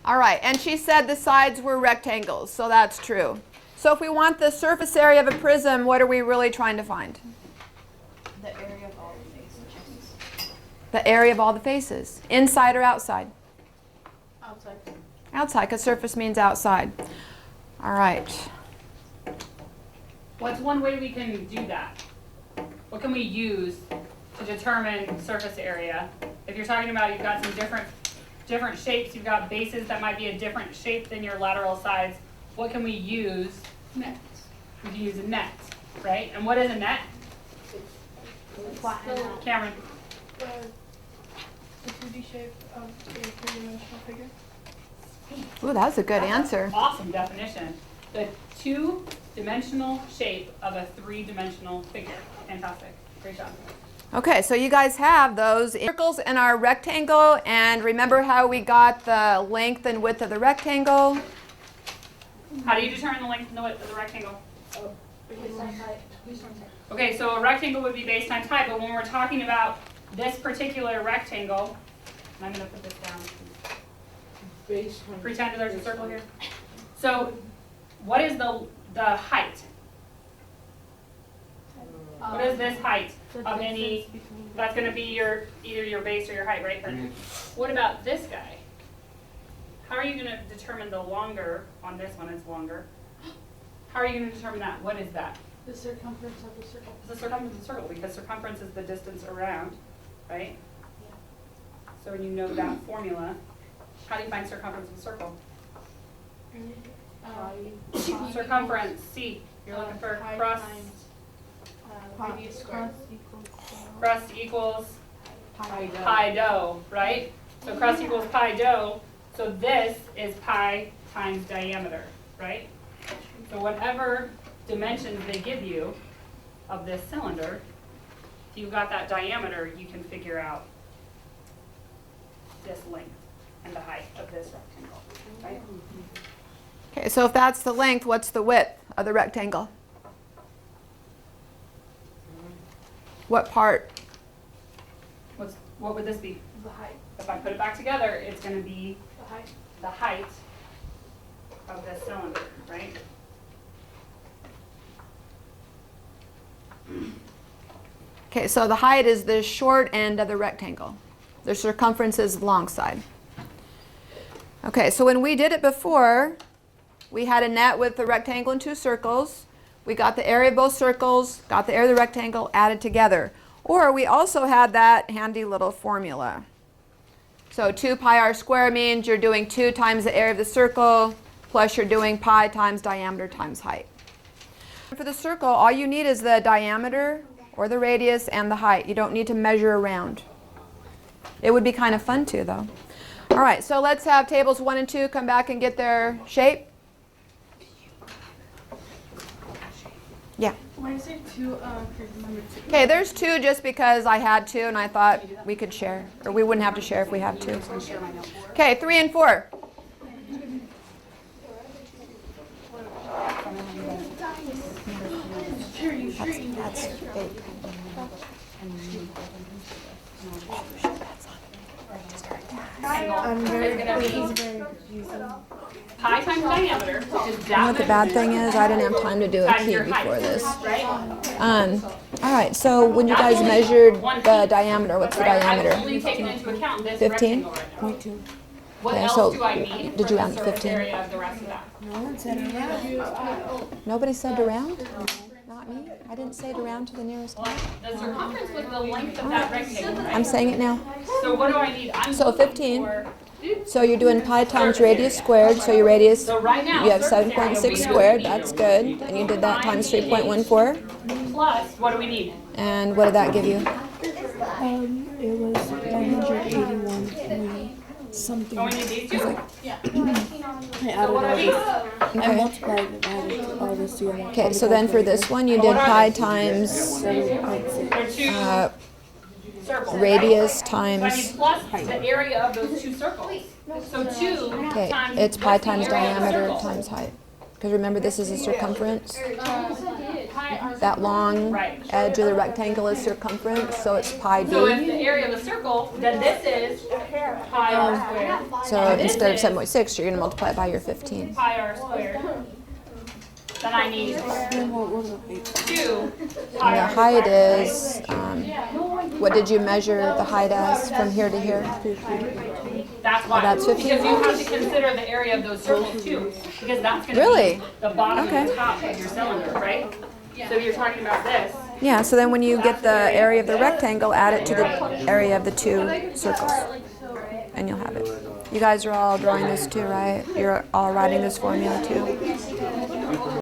All right, and she said the sides were rectangles, so that's true. So if we want the surface area of a prism, what are we really trying to find? The area of all the faces. The area of all the faces. Inside or outside? Outside. Outside, because surface means outside. All right. What's one way we can do that? What can we use to determine surface area? If you're talking about you've got some different shapes, you've got bases that might be a different shape than your lateral sides, what can we use? Net. We can use a net, right? And what is a net? Flatten out. Cameron? The 2D shape of a three-dimensional figure. Ooh, that was a good answer. Awesome definition. The two-dimensional shape of a three-dimensional figure. Fantastic. Great job. Okay, so you guys have those circles in our rectangle, and remember how we got the length and width of the rectangle? How do you determine the length and the width of the rectangle? Okay, so a rectangle would be base times height, but when we're talking about this particular rectangle, and I'm going to put this down. Base times. Pretend there's a circle here. So what is the height? What is this height of any, that's going to be either your base or your height, right? What about this guy? How are you going to determine the longer, on this one it's longer. How are you going to determine that? What is that? The circumference of the circle. It's the circumference of the circle, because circumference is the distance around, right? So when you know that formula, how do you find circumference of a circle? Circumference, C. You're looking for pi cross. times, radius squared. Crust equals Pi dou, right? So crust equals pi dou. So this is pi times diameter, right? So whatever dimensions they give you of this cylinder, if you've got that diameter, you can figure out this length and the height of this rectangle, right? Okay, so if that's the length, what's the width of the rectangle? What part? What would this be? The height. If I put it back together, it's going to be The height. the height of this cylinder, right? Okay, so the height is the short end of the rectangle. The circumference is the long side. Okay, so when we did it before, we had a net with the rectangle and two circles. We got the area of both circles, got the area of the rectangle added together. Or we also had that handy little formula. So 2 pi r squared means you're doing 2 times the area of the circle, plus you're doing pi times diameter times height. For the circle, all you need is the diameter or the radius and the height. You don't need to measure around. It would be kind of fun too, though. All right, so let's have tables 1 and 2 come back and get their shape. Yeah. Why is there two number 2? Okay, there's 2 just because I had to and I thought we could share, or we wouldn't have to share if we had 2. Okay, 3 and 4. That's 8. I'm very confusing. Pi times diameter, which is You know what the bad thing is? I didn't have time to do a times key your height, before this. right? All right, so when you guys measured the diameter, what's the Right? I've diameter? only taken into account this 15? rectangle right now. What Okay, else so do I need did for you the add surface 15? area of the rest of that? Nobody said around? Not me? I didn't say it around to the nearest one. The circumference was the length of that rectangle, right? I'm saying it now. So what do I need? I'm So looking 15. for- So you're doing pi times radius squared, so your radius, So right now, you have surface area, 7.6 we know squared, we need that's good. And you did that times 3.14. Plus, what do we need? And what did that give you? It was 181 point something. Oh, we need these two. I So what are added these? I Okay. multiplied and added all this together. Okay, so then for this one, you did pi times 7.6. They're two circles, right? radius So I times, need plus the area of those two circles. So 2 okay, times. it's pi what's the times area of the diameter circle? times height. Because remember, this is a circumference. Pi that long Right. edge of the rectangle is circumference, so it's pi So if d. the area of the circle, then this is pi r squared. So and this instead of is 7.6, you're going to multiply it by your 15. pi r squared. Then I need Then what was the height? 2 And pi the r height squared. is, what did you measure the height as from here to here? That's why. that's 15? Because you have to consider the area of those circles too. Because that's going to Really? be the bottom and the Okay. top of your cylinder, right? So you're talking about this. Yeah, so then when you get the area of the rectangle, add it to the area of the two circles, and you'll have it. You guys are all drawing this too, right? You're all writing this formula too?